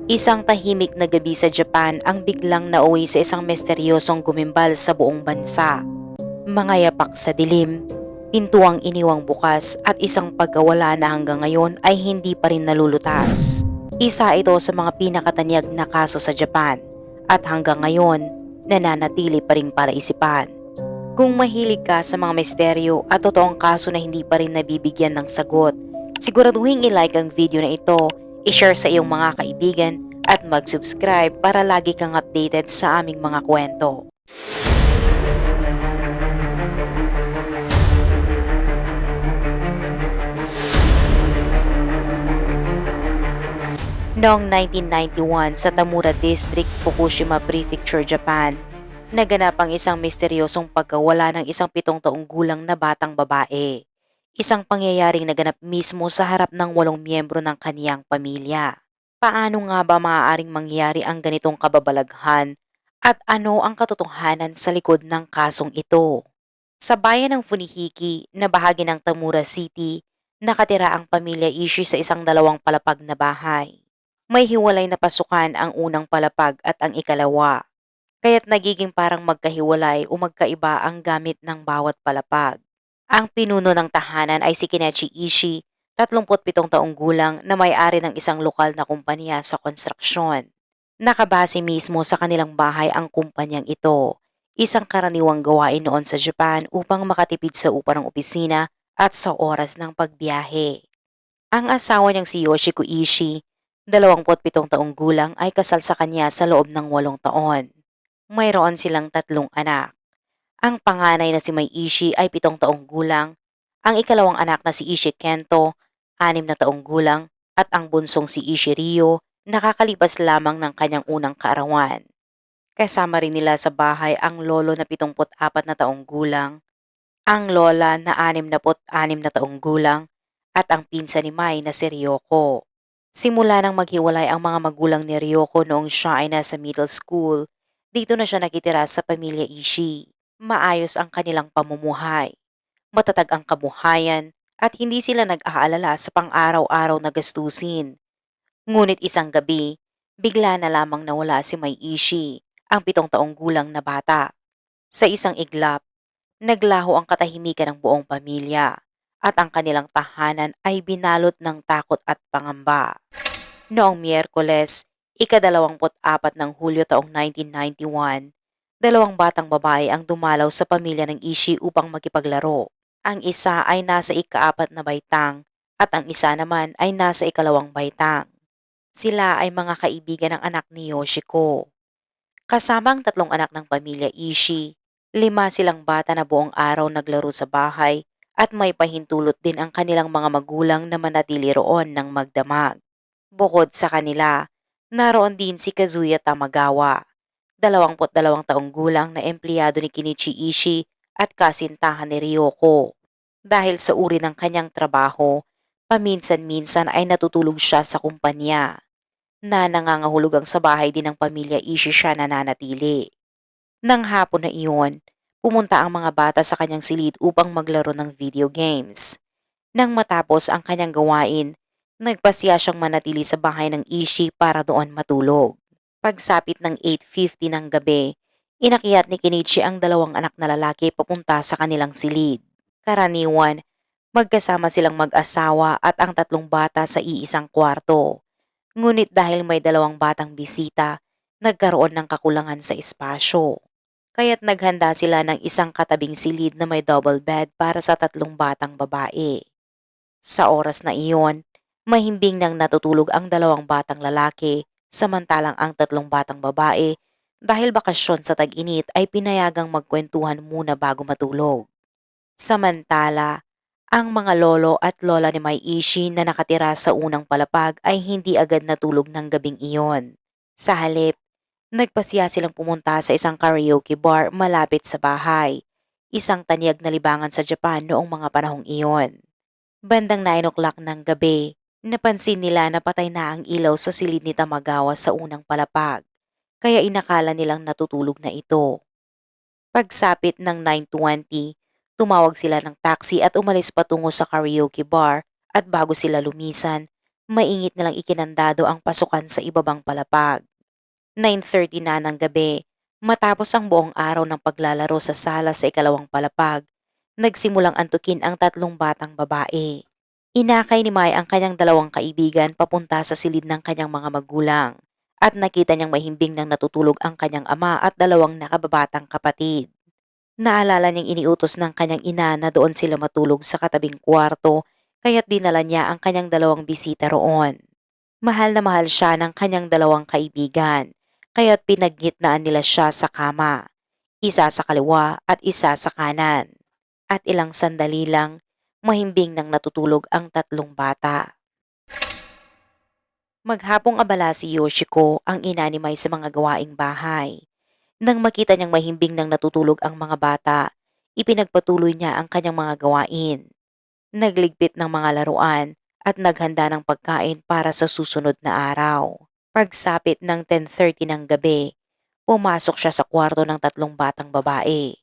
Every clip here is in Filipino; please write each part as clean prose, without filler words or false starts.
Isang tahimik na gabi sa Japan ang biglang nauwi sa isang misteryosong gumimbal sa buong bansa. Mga yapak sa dilim, pintuang iniwang bukas at isang pagkawala na hanggang ngayon ay hindi pa rin nalulutas. Isa ito sa mga pinakatanyag na kaso sa Japan at hanggang ngayon nananatili pa rin palaisipan. Kung mahilig ka sa mga misteryo at totoong kaso na hindi pa rin nabibigyan ng sagot, siguraduhin i-like ang video na ito, i-share sa iyong mga kaibigan at mag-subscribe para lagi kang updated sa aming mga kwento. Noong 1991 sa Tamura District, Fukushima Prefecture, Japan, naganap ang isang misteryosong pagkawala ng isang 7 taong gulang na batang babae. Isang pangyayaring naganap mismo sa harap ng 8 miyembro ng kaniyang pamilya. Paano nga ba maaaring mangyari ang ganitong kababalaghan at ano ang katotohanan sa likod ng kasong ito? Sa bayan ng Funihiki na bahagi ng Tamura City, nakatira ang pamilya Ishii sa isang 2 palapag na bahay. May hiwalay na pasukan ang unang palapag at ang ikalawa, kaya't nagiging parang magkahiwalay o magkaiba ang gamit ng bawat palapag. Ang pinuno ng tahanan ay si Kenichi Ishii, 37 taong gulang na may-ari ng isang lokal na kumpanya sa konstruksyon. Nakabase mismo sa kanilang bahay ang kumpanyang ito, isang karaniwang gawain noon sa Japan upang makatipid sa upa ng opisina at sa oras ng pagbiyahe. Ang asawa niyang si Yoshiko Ishii, 27 taong gulang ay kasal sa kanya sa loob ng 8 taon. Mayroon silang 3 anak. Ang panganay na si Mai Ishii ay 7 taong gulang, ang ikalawang anak na si Ishii Kento, 6 na taong gulang, at ang bunsong si Ishii Ryo, nakakalipas lamang ng kanyang unang kaarawan. Kasama rin nila sa bahay ang lolo na 74 na taong gulang, ang lola na 66 na taong gulang, at ang pinsan ni Mai na si Ryoko. Simula nang maghiwalay ang mga magulang ni Ryoko noong siya ay nasa middle school, dito na siya nakitira sa pamilya Ishii. Maayos ang kanilang pamumuhay, matatag ang kabuhayan at hindi sila nag-aalala sa pang-araw-araw na gastusin. Ngunit isang gabi, bigla na lamang nawala si Mai Ishii, ang 7 taong gulang na bata. Sa isang iglap, naglaho ang katahimikan ng buong pamilya at ang kanilang tahanan ay binalot ng takot at pangamba. Noong Miyerkules, ika-24 ng Hulyo taong 1991, 2 batang babae ang dumalaw sa pamilya ng Ishii upang makipaglaro. Ang isa ay nasa ika-4 na baitang at ang isa naman ay nasa ikalawang baitang. Sila ay mga kaibigan ng anak ni Yoshiko. Kasama ang 3 anak ng pamilya Ishii, 5 silang bata na buong araw naglaro sa bahay at may pahintulot din ang kanilang mga magulang na manatili roon ng magdamag. Bukod sa kanila, naroon din si Kazuya Tamagawa, 22 taong gulang na empleyado ni Kenichi Ishii at kasintahan ni Ryoko. Dahil sa uri ng kanyang trabaho, paminsan-minsan ay natutulog siya sa kumpanya na nangangahulugang sa bahay din ng pamilya Ishii siya nananatili. Nang hapon na iyon, pumunta ang mga bata sa kanyang silid upang maglaro ng video games. Nang matapos ang kanyang gawain, nagpasya siyang manatili sa bahay ng Ishii para doon matulog. Pagsapit ng 8:50 ng gabi, inakyat ni Kenichi ang 2 anak na lalaki papunta sa kanilang silid. Karaniwan, magkasama silang mag-asawa at ang 3 bata sa iisang kwarto. Ngunit dahil may 2 batang bisita, nagkaroon ng kakulangan sa espasyo. Kaya't naghanda sila ng isang katabing silid na may double bed para sa 3 batang babae. Sa oras na iyon, mahimbing nang natutulog ang 2 batang lalaki, samantalang ang 3 batang babae, dahil bakasyon sa tag-init ay pinayagang magkwentuhan muna bago matulog. Samantala, ang mga lolo at lola ni Mai Ishii na nakatira sa unang palapag ay hindi agad natulog ng gabing iyon. Sa halip, nagpasiya silang pumunta sa isang karaoke bar malapit sa bahay, isang tanyag na libangan sa Japan noong mga panahong iyon. Bandang 9 o'clock ng gabi, napansin nila na patay na ang ilaw sa silid ni Tamagawa sa unang palapag, kaya inakala nilang natutulog na ito. Pagsapit ng 9:20, tumawag sila ng taxi at umalis patungo sa karaoke bar at bago sila lumisan, Mainit na lang ikinandado ang pasukan sa ibabang palapag. 9:30 na ng gabi, matapos ang buong araw ng paglalaro sa sala sa ikalawang palapag, nagsimulang antukin ang tatlong batang babae. Inakay ni Mai ang kanyang dalawang kaibigan papunta sa silid ng kanyang mga magulang at nakita niyang mahimbing nang natutulog ang kanyang ama at dalawang nakababatang kapatid. Naalala niyang iniutos ng kanyang ina na doon sila matulog sa katabing kwarto kaya't dinala niya ang kanyang dalawang bisita roon. Mahal na mahal siya ng kanyang dalawang kaibigan kaya't pinaggitnaan nila siya sa kama, isa sa kaliwa at isa sa kanan. At ilang sandali lang, mahimbing nang natutulog ang tatlong bata. Maghapong abala si Yoshiko, ang ina ni Mai sa mga gawaing bahay. Nang makita niyang mahimbing nang natutulog ang mga bata, ipinagpatuloy niya ang kanyang mga gawain. Nagligpit ng mga laruan at naghanda ng pagkain para sa susunod na araw. Pagsapit ng 10:30 ng gabi, pumasok siya sa kwarto ng tatlong batang babae.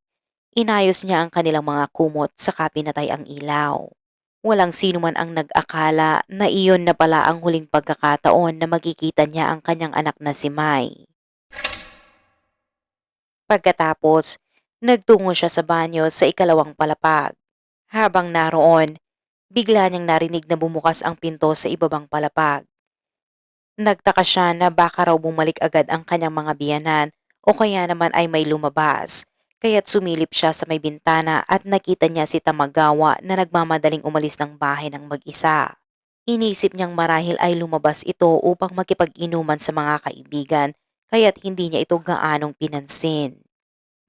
Inayos niya ang kanilang mga kumot saka pinatay ang ilaw. Walang sino man ang nag-akala na iyon na pala ang huling pagkakataon na makikita niya ang kanyang anak na si Mai. Pagkatapos, nagtungo siya sa banyo sa ikalawang palapag. Habang naroon, bigla niyang narinig na bumukas ang pinto sa ibabang palapag. Nagtaka siya na baka raw bumalik agad ang kanyang mga biyanan o kaya naman ay may lumabas. Kaya't sumilip siya sa may bintana at nakita niya si Tamagawa na nagmamadaling umalis ng bahay ng mag-isa. Inisip niyang marahil ay lumabas ito upang makipag-inuman sa mga kaibigan kaya't hindi niya ito gaanong pinansin.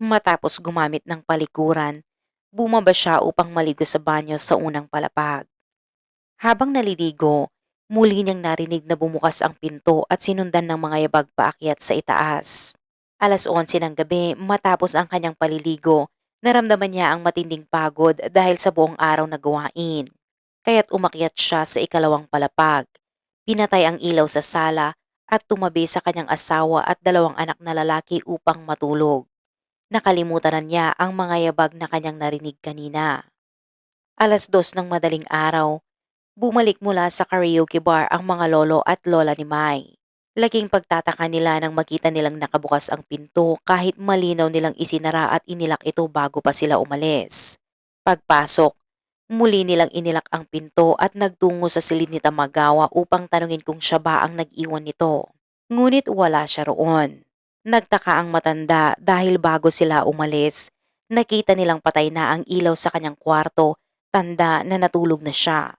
Matapos gumamit ng palikuran, bumaba siya upang maligo sa banyo sa unang palapag. Habang naliligo, muli niyang narinig na bumukas ang pinto at sinundan ng mga yabag paakyat sa itaas. 11:00 ng gabi matapos ang kanyang paliligo, naramdaman niya ang matinding pagod dahil sa buong araw na gawain. Kaya't umakyat siya sa ikalawang palapag. Pinatay ang ilaw sa sala at tumabi sa kanyang asawa at dalawang anak na lalaki upang matulog. Nakalimutan na niya ang mga yabag na kanyang narinig kanina. 2:00 ng madaling araw, bumalik mula sa karaoke bar ang mga lolo at lola ni Mai. Laking pagtataka nila nang makita nilang nakabukas ang pinto kahit malinaw nilang isinara at inilak ito bago pa sila umalis. Pagpasok, muli nilang inilak ang pinto at nagtungo sa silid ni Tamagawa upang tanungin kung siya ba ang nag-iwan nito. Ngunit wala siya roon. Nagtaka ang matanda dahil bago sila umalis, nakita nilang patay na ang ilaw sa kanyang kwarto, tanda na natulog na siya.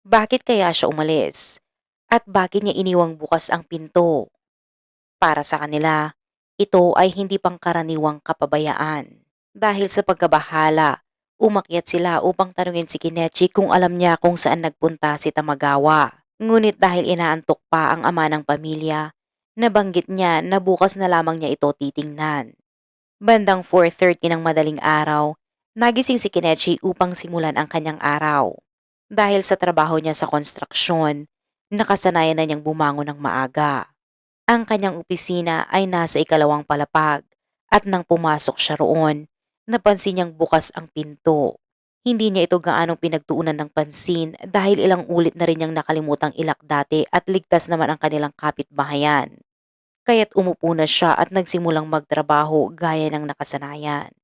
Bakit kaya siya umalis? At bakit niya iniwang bukas ang pinto? Para sa kanila, ito ay hindi pangkaraniwang kapabayaan. Dahil sa pagkabahala, umakyat sila upang tanungin si Kinechi kung alam niya kung saan nagpunta si Tamagawa. Ngunit dahil inaantok pa ang ama ng pamilya, nabanggit niya na bukas na lamang niya ito titingnan. Bandang 4:30 ng madaling araw, nagising si Kinechi upang simulan ang kanyang araw. Dahil sa trabaho niya sa konstruksyon, nakasanayan na niyang bumangon ng maaga. Ang kanyang opisina ay nasa ikalawang palapag at nang pumasok siya roon, napansin niyang bukas ang pinto. Hindi niya ito gaanong pinagtuunan ng pansin dahil ilang ulit na rin niyang nakalimutang ilak dati at ligtas naman ang kanilang kapitbahayan. Kaya't umupo na siya at nagsimulang magtrabaho gaya ng nakasanayan.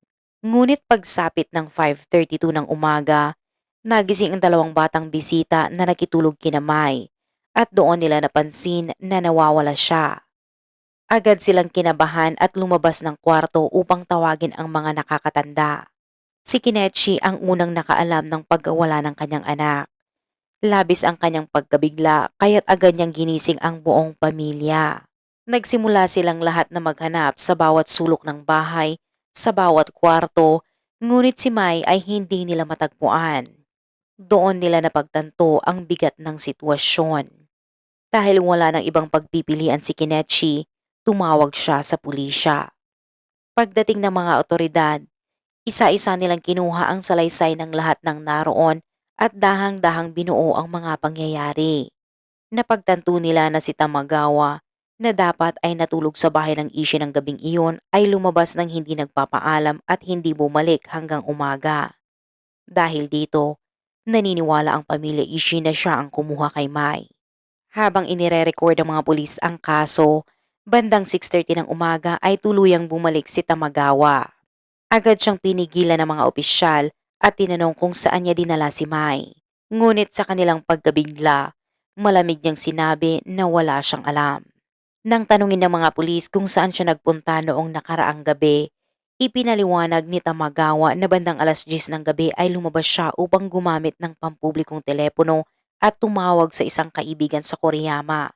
Ngunit pagsapit ng 5:32 ng umaga, nagising ang dalawang batang bisita na nakitulog kina Mai at doon nila napansin na nawawala siya. Agad silang kinabahan at lumabas ng kwarto upang tawagin ang mga nakakatanda. Si Kinechi ang unang nakaalam ng pagkawala ng kanyang anak. Labis ang kanyang pagkabigla kaya't agad niyang ginising ang buong pamilya. Nagsimula silang lahat na maghanap sa bawat sulok ng bahay, sa bawat kwarto, ngunit si Mai ay hindi nila matagpuan. Doon nila napagtanto ang bigat ng sitwasyon. Dahil wala ng ibang pagpipilian si Kinechi, tumawag siya sa pulisya. Pagdating ng mga otoridad, isa-isa nilang kinuha ang salaysay ng lahat ng naroon at dahang-dahang binuo ang mga pangyayari. Napagtanto nila na si Tamagawa na dapat ay natulog sa bahay ng Ishi ng gabing iyon ay lumabas ng hindi nagpapaalam at hindi bumalik hanggang umaga. Dahil dito, naniniwala ang pamilya Ishi na siya ang kumuha kay Mai. Habang inire-record ng mga pulis ang kaso, bandang 6:30 ng umaga ay tuluyang bumalik si Tamagawa. Agad siyang pinigilan ng mga opisyal at tinanong kung saan niya dinala si Mai. Ngunit sa kanilang pagkabigla, malamig niyang sinabi na wala siyang alam. Nang tanungin ng mga pulis kung saan siya nagpunta noong nakaraang gabi, ipinaliwanag ni Tamagawa na bandang alas 10 ng gabi ay lumabas siya upang gumamit ng pampublikong telepono at tumawag sa isang kaibigan sa Koriyama,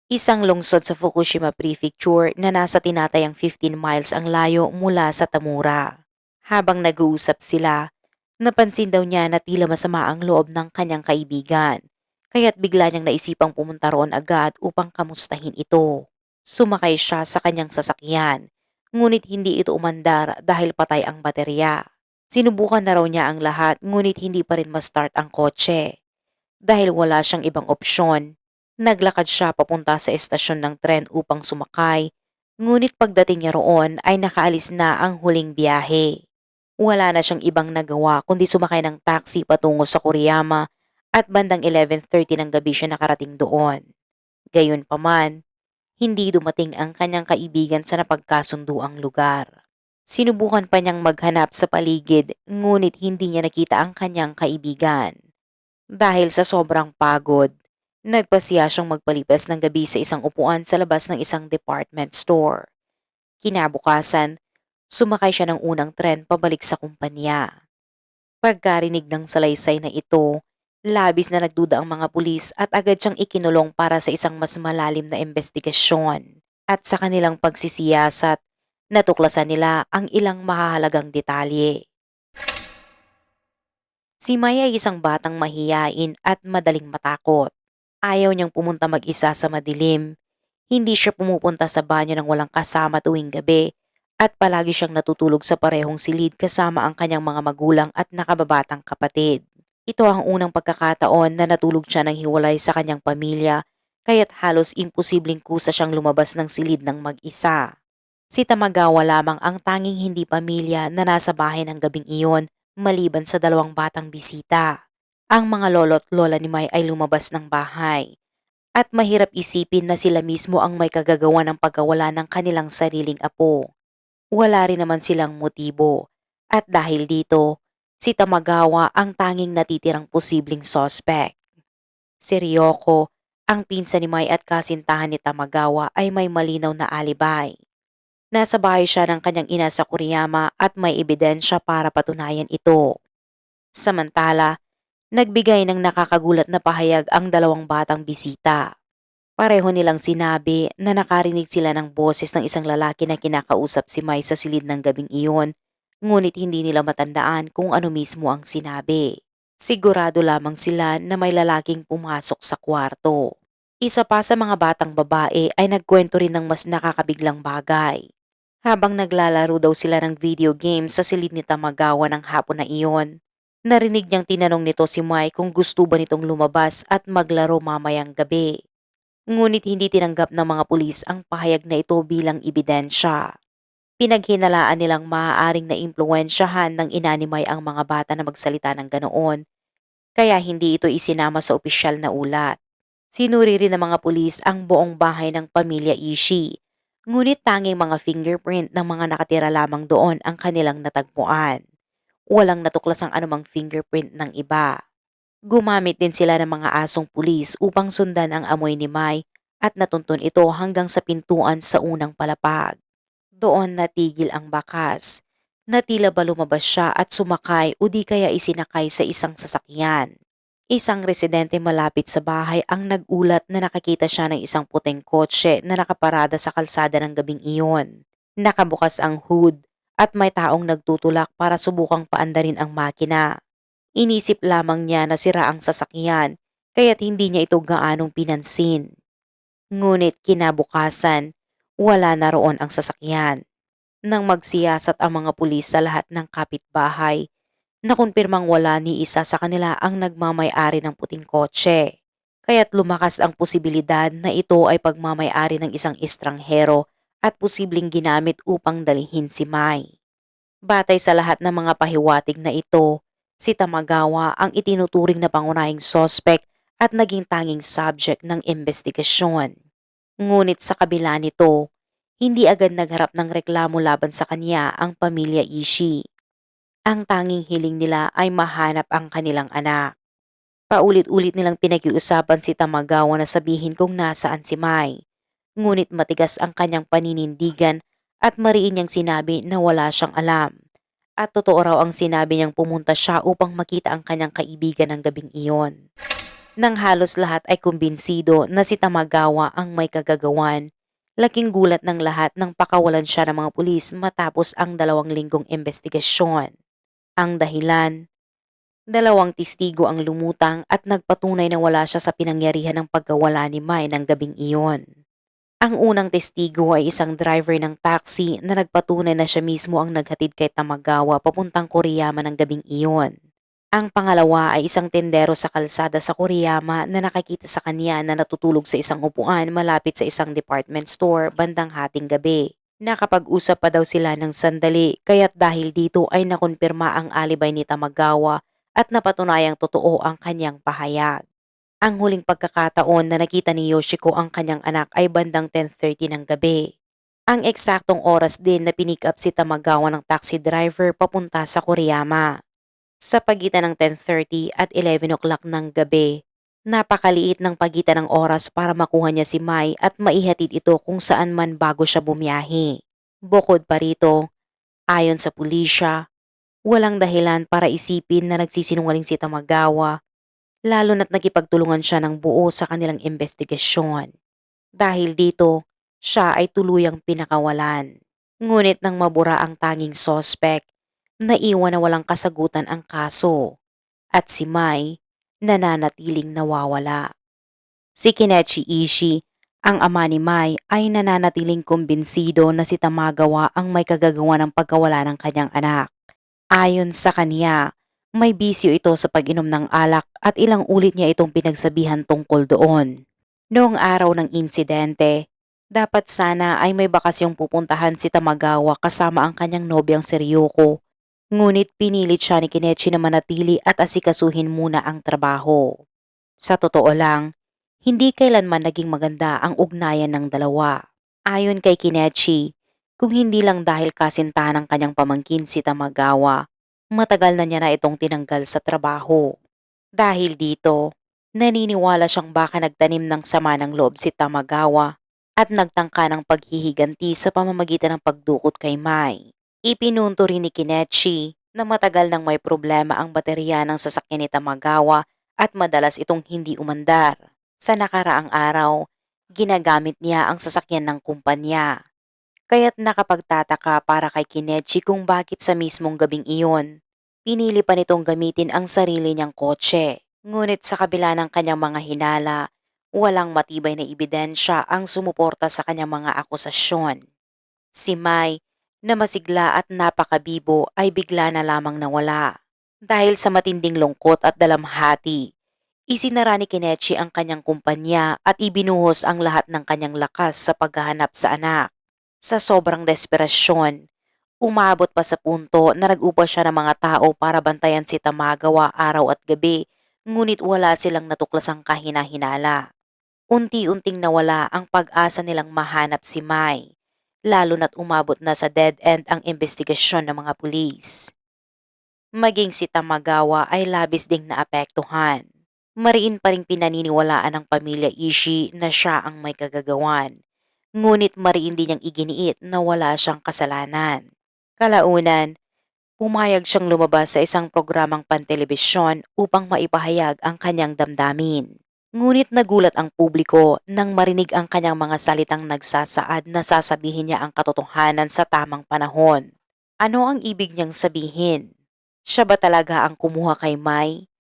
isang lungsod sa Fukushima Prefecture na nasa tinatayang 15 miles ang layo mula sa Tamura. Habang nag-uusap sila, napansin daw niya na tila masama ang loob ng kanyang kaibigan, kaya't bigla niyang naisipang pumunta roon agad upang kamustahin ito. Sumakay siya sa kanyang sasakyan, ngunit hindi ito umandar dahil patay ang baterya. Sinubukan na raw niya ang lahat ngunit hindi pa rin ma-start ang kotse. Dahil wala siyang ibang opsyon, naglakad siya papunta sa estasyon ng tren upang sumakay, ngunit pagdating niya roon ay nakaalis na ang huling biyahe. Wala na siyang ibang nagawa kundi sumakay ng taxi patungo sa Koriyama at bandang 11:30 ng gabi siya nakarating doon. Gayunpaman, hindi dumating ang kanyang kaibigan sa napagkasunduang lugar. Sinubukan pa niyang maghanap sa paligid ngunit hindi niya nakita ang kanyang kaibigan. Dahil sa sobrang pagod, nagpasiya siyang magpalipas ng gabi sa isang upuan sa labas ng isang department store. Kinabukasan, sumakay siya ng unang tren pabalik sa kumpanya. Pagkarinig ng salaysay na ito, labis na nagduda ang mga pulis at agad siyang ikinulong para sa isang mas malalim na investigasyon. At sa kanilang pagsisiyasat, natuklasan nila ang ilang mahahalagang detalye. Si Maya ay isang batang mahiyain at madaling matakot. Ayaw niyang pumunta mag-isa sa madilim. Hindi siya pumupunta sa banyo ng walang kasama tuwing gabi at palagi siyang natutulog sa parehong silid kasama ang kanyang mga magulang at nakababatang kapatid. Ito ang unang pagkakataon na natulog siya ng hiwalay sa kanyang pamilya, kaya't halos imposibleng kusa siyang lumabas ng silid ng mag-isa. Si Tamagawa lamang ang tanging hindi pamilya na nasa bahay ng gabing iyon maliban sa dalawang batang bisita. Ang mga lolo't lola ni Mai ay lumabas ng bahay at mahirap isipin na sila mismo ang may kagagawa ng pagkawala ng kanilang sariling apo. Wala rin naman silang motibo at dahil dito, si Tamagawa ang tanging natitirang posibleng suspect. Si Ryoko, ang pinsan ni Mai at kasintahan ni Tamagawa ay may malinaw na alibay. Nasa bahay siya ng kanyang ina sa Kuriyama at may ebidensya para patunayan ito. Samantala, nagbigay ng nakakagulat na pahayag ang dalawang batang bisita. Pareho nilang sinabi na nakarinig sila ng boses ng isang lalaki na kinakausap si Mai sa silid ng gabing iyon, ngunit hindi nila matandaan kung ano mismo ang sinabi. Sigurado lamang sila na may lalaking pumasok sa kwarto. Isa pa sa mga batang babae ay nagkwento rin ng mas nakakabiglang bagay. Habang naglalaro daw sila ng video game sa silid ni Tamagawa ng hapon na iyon, narinig niyang tinanong nito si Mai kung gusto ba nitong lumabas at maglaro mamayang gabi. Ngunit hindi tinanggap ng mga pulis ang pahayag na ito bilang ebidensya. Pinaghinalaan nilang maaaring naimpluwensyahan ng ina ni Mai ang mga bata na magsalita ng ganoon, kaya hindi ito isinama sa opisyal na ulat. Sinuri rin ng mga pulis ang buong bahay ng pamilya Ishii, ngunit tanging mga fingerprint ng mga nakatira lamang doon ang kanilang natagpuan. Walang natuklas ang anumang fingerprint ng iba. Gumamit din sila ng mga asong pulis upang sundan ang amoy ni Mai at natuntun ito hanggang sa pintuan sa unang palapag. Doon natigil ang bakas, na tila ba lumabas siya at sumakay o di kaya isinakay sa isang sasakyan. Isang residente malapit sa bahay ang nag-ulat na nakakita siya ng isang puting kotse na nakaparada sa kalsada ng gabing iyon. Nakabukas ang hood at may taong nagtutulak para subukang paandarin ang makina. Inisip lamang niya na sira ang sasakyan kaya't hindi niya ito gaanong pinansin. Ngunit kinabukasan, wala na roon ang sasakyan. Nang magsiyasat ang mga pulis sa lahat ng kapitbahay, nakumpirmang wala ni isa sa kanila ang nagmamay-ari ng puting kotse. Kaya't lumakas ang posibilidad na ito ay pagmamay-ari ng isang estranghero at posibleng ginamit upang dalhin si Mai. Batay sa lahat ng mga pahiwatig na ito, si Tamagawa ang itinuturing na pangunahing sospek at naging tanging subject ng investigasyon. Ngunit sa kabila nito, hindi agad nagharap ng reklamo laban sa kanya ang pamilya Ishii. Ang tanging hiling nila ay mahanap ang kanilang anak. Paulit-ulit nilang pinag-iusapan si Tamagawa na sabihin kung nasaan si Mai. Ngunit matigas ang kanyang paninindigan at mariin niyang sinabi na wala siyang alam. At totoo raw ang sinabi niyang pumunta siya upang makita ang kanyang kaibigan ng gabing iyon. Nang halos lahat ay kumbinsido na si Tamagawa ang may kagagawan, laking gulat ng lahat nang pakawalan siya ng mga pulis matapos ang 2 linggong investigasyon. Ang dahilan, 2 testigo ang lumutang at nagpatunay na wala siya sa pinangyarihan ng pagkawala ni Mai ng gabing iyon. Ang unang testigo ay isang driver ng taxi na nagpatunay na siya mismo ang naghatid kay Tamagawa papuntang Koriyama ng gabing iyon. Ang pangalawa ay isang tendero sa kalsada sa Koriyama na nakakita sa kanya na natutulog sa isang upuan malapit sa isang department store bandang hating gabi. Nakapag-usap pa daw sila ng sandali kaya't dahil dito ay nakonpirma ang alibay ni Tamagawa at napatunayang totoo ang kanyang pahayag. Ang huling pagkakataon na nakita ni Yoshiko ang kanyang anak ay bandang 10:30 ng gabi. Ang eksaktong oras din na pinick up si Tamagawa ng taxi driver papunta sa Koriyama. Sa pagitan ng 10:30 at 11 o'clock ng gabi, napakaliit ng pagitan ng oras para makuha niya si Mai at maihatid ito kung saan man bago siya bumiyahe. Bukod pa rito, ayon sa pulisya, walang dahilan para isipin na nagsisinungaling si Tamagawa, lalo na't nakipagtulungan siya ng buo sa kanilang investigasyon. Dahil dito, siya ay tuluyang pinakawalan. Ngunit nang mabura ang tanging sospek, naiwan na walang kasagutan ang kaso at si Mai nananatiling nawawala. Si Kenichi Ishii, ang ama ni Mai, ay nananatiling kumbinsido na si Tamagawa ang may kagagawa ng pagkawala ng kanyang anak. Ayon sa kanya, may bisyo ito sa pag-inom ng alak at ilang ulit niya itong pinagsabihan tungkol doon. Noong araw ng insidente, dapat sana ay may bakasyong pupuntahan si Tamagawa kasama ang kanyang nobyang si Ryoko. Ngunit pinilit siya ni Kenichi na manatili at asikasuhin muna ang trabaho. Sa totoo lang, hindi kailanman naging maganda ang ugnayan ng dalawa. Ayon kay Kenichi, kung hindi lang dahil kasintahan ng kanyang pamangkin si Tamagawa, matagal na niya na itong tinanggal sa trabaho. Dahil dito, naniniwala siyang baka nagtanim ng sama ng loob si Tamagawa at nagtangka ng paghihiganti sa pamamagitan ng pagdukot kay Mai. Ipinunto rin ni Kenichi na matagal nang may problema ang baterya ng sasakyan ni Tamagawa at madalas itong hindi umandar. Sa nakaraang araw, ginagamit niya ang sasakyan ng kumpanya. Kaya't nakapagtataka para kay Kenichi kung bakit sa mismong gabing iyon, pinili pa nitong gamitin ang sarili niyang kotse. Ngunit sa kabila ng kanyang mga hinala, walang matibay na ebidensya ang sumuporta sa kanyang mga akusasyon. Si Mai, na masigla at napakabibo, ay bigla na lamang nawala. Dahil sa matinding lungkot at dalamhati, isinara ni Kenichi ang kanyang kumpanya at ibinuhos ang lahat ng kanyang lakas sa paghahanap sa anak. Sa sobrang desperasyon, umabot pa sa punto na nag-upa siya ng mga tao para bantayan si Tamagawa araw at gabi, ngunit wala silang natuklasang kahina-hinala. Unti-unting nawala ang pag-asa nilang mahanap si Mai, lalo na't umabot na sa dead end ang investigasyon ng mga pulis. Maging si Tamagawa ay labis ding naapektuhan. Mariin pa ring pinaniniwalaan ng pamilya Ishii na siya ang may kagagawan. Ngunit mariin din niyang iginiit na wala siyang kasalanan. Kalaunan, pumayag siyang lumabas sa isang programang pantelebisyon upang maipahayag ang kanyang damdamin. Ngunit nagulat ang publiko nang marinig ang kanyang mga salitang nagsasaad na sasabihin niya ang katotohanan sa tamang panahon. Ano ang ibig niyang sabihin? Siya ba talaga ang kumuha kay Mai?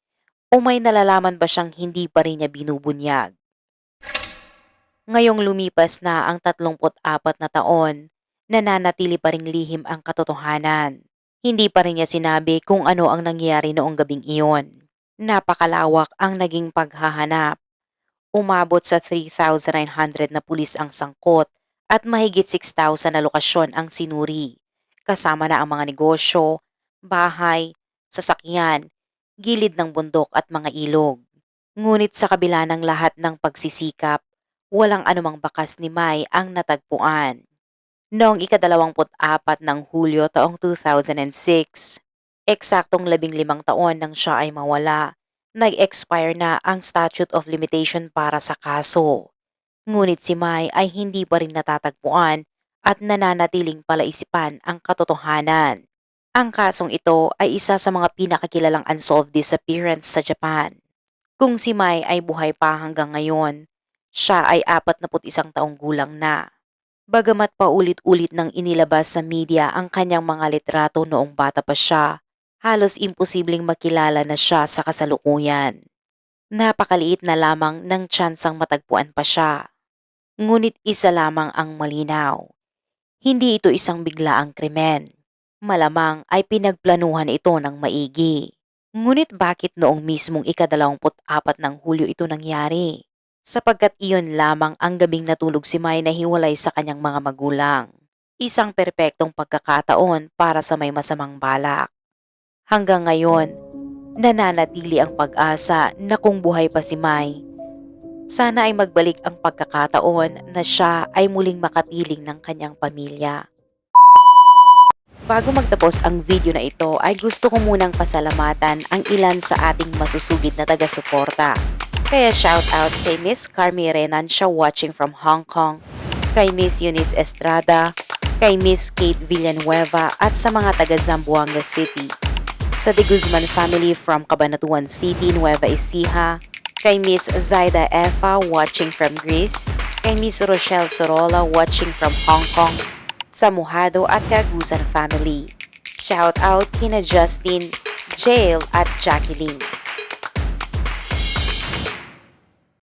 O may nalalaman ba siyang hindi pa rin niya binubunyag? Ngayong lumipas na ang 34 na taon, nananatili pa ring lihim ang katotohanan. Hindi pa rin niya sinabi kung ano ang nangyari noong gabing iyon. Napakalawak ang naging paghahanap. Umabot sa 3,900 na pulis ang sangkot at mahigit 6,000 na lokasyon ang sinuri. Kasama na ang mga negosyo, bahay, sasakyan, gilid ng bundok at mga ilog. Ngunit sa kabila ng lahat ng pagsisikap, walang anumang bakas ni Mai ang natagpuan. Noong ika-24 ng Hulyo taong 2006, eksaktong 15 taon nang siya ay mawala, nag-expire na ang statute of limitation para sa kaso. Ngunit si Mai ay hindi pa rin natatagpuan at nananatiling palaisipan ang katotohanan. Ang kasong ito ay isa sa mga pinakakilalang unsolved disappearance sa Japan. Kung si Mai ay buhay pa hanggang ngayon, siya ay 41 taong gulang na. Bagamat paulit-ulit nang inilabas sa media ang kanyang mga litrato noong bata pa siya, halos imposibleng makilala na siya sa kasalukuyan. Napakaliit na lamang ng tsansang matagpuan pa siya. Ngunit isa lamang ang malinaw. Hindi ito isang biglaang krimen. Malamang ay pinagplanuhan ito ng maigi. Ngunit bakit noong mismong ika-24 ng Hulyo ito nangyari? Sapagkat iyon lamang ang gabing natulog si Mai na hiwalay sa kanyang mga magulang. Isang perpektong pagkakataon para sa may masamang balak. Hanggang ngayon, nananatili ang pag-asa na kung buhay pa si Mai, sana ay magbalik ang pagkakataon na siya ay muling makapiling ng kanyang pamilya. Bago magtapos ang video na ito ay gusto ko munang pasalamatan ang ilan sa ating masusugid na taga-suporta. Kaya shout out kay Miss Carmi Renancia watching from Hong Kong, kay Miss Eunice Estrada, kay Miss Kate Villanueva at sa mga taga Zamboanga City, sa De Guzman family from Cabanatuan City, Nueva Ecija, kay Miss Zaida Efa watching from Greece, kay Miss Rochelle Sorola watching from Hong Kong, sa Mojado at Cagusan family. Shout out kina Justin, Jail at Jacqueline.